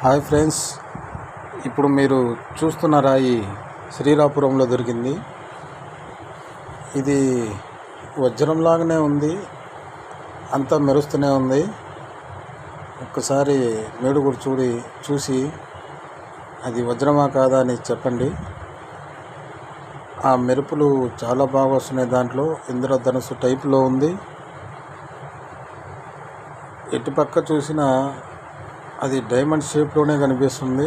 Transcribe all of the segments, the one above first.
Hi friends, ఇప్పుడు మీరు చూస్తున్న రాయి శ్రీరాపురంలో దొరికింది. ఇది వజ్రంలాగానే ఉంది, అంతా మెరుస్తూనే ఉంది. ఒక్కసారి మేడుగుడు చూసి అది వజ్రమా కాదా అని చెప్పండి. ఆ మెరుపులు చాలా బాగా వస్తున్నాయి. దాంట్లో ఇంద్రధనుస్సు టైపులో ఉంది. ఎటుపక్క చూసినా అది డైమండ్ షేప్లోనే కనిపిస్తుంది.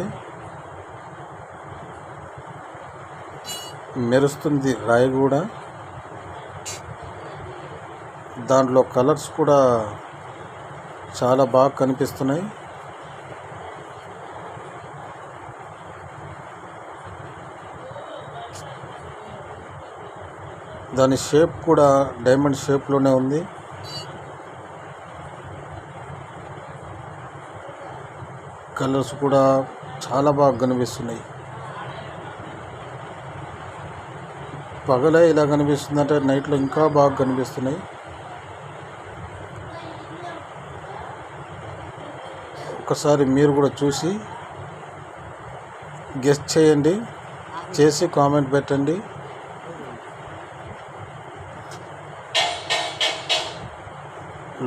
మెరుస్తుంది రాయి కూడా. దాంట్లో కలర్స్ కూడా చాలా బాగా కనిపిస్తున్నాయి. దాని షేప్ కూడా డైమండ్ షేప్లోనే ఉంది. కలర్స్ కూడా చాలా బాగా కనిపిస్తున్నాయి. పగలే ఇలా కనిపిస్తుందంటే నైట్లో ఇంకా బాగా కనిపిస్తున్నాయి. ఒకసారి మీరు కూడా చూసి గెస్ చేయండి, చేసి కామెంట్ పెట్టండి.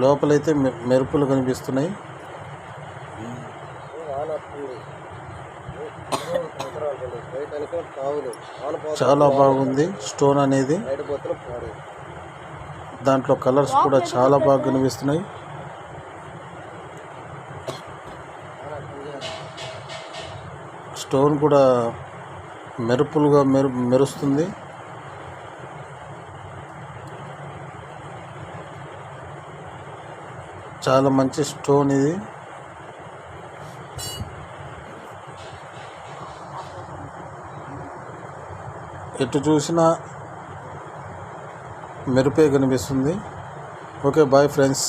లోపలైతే మెరుపులు కనిపిస్తున్నాయి. చాలా బాగుంది స్టోన్ అనేది. దాంట్లో కలర్స్ కూడా చాలా బాగా కనిపిస్తున్నాయి. స్టోన్ కూడా మెరుపులుగా మెరుస్తుంది. చాలా మంచి స్టోన్ ఇది. ఎటు చూసినా మెరుపే కనిపిస్తుంది. Okay, bye friends.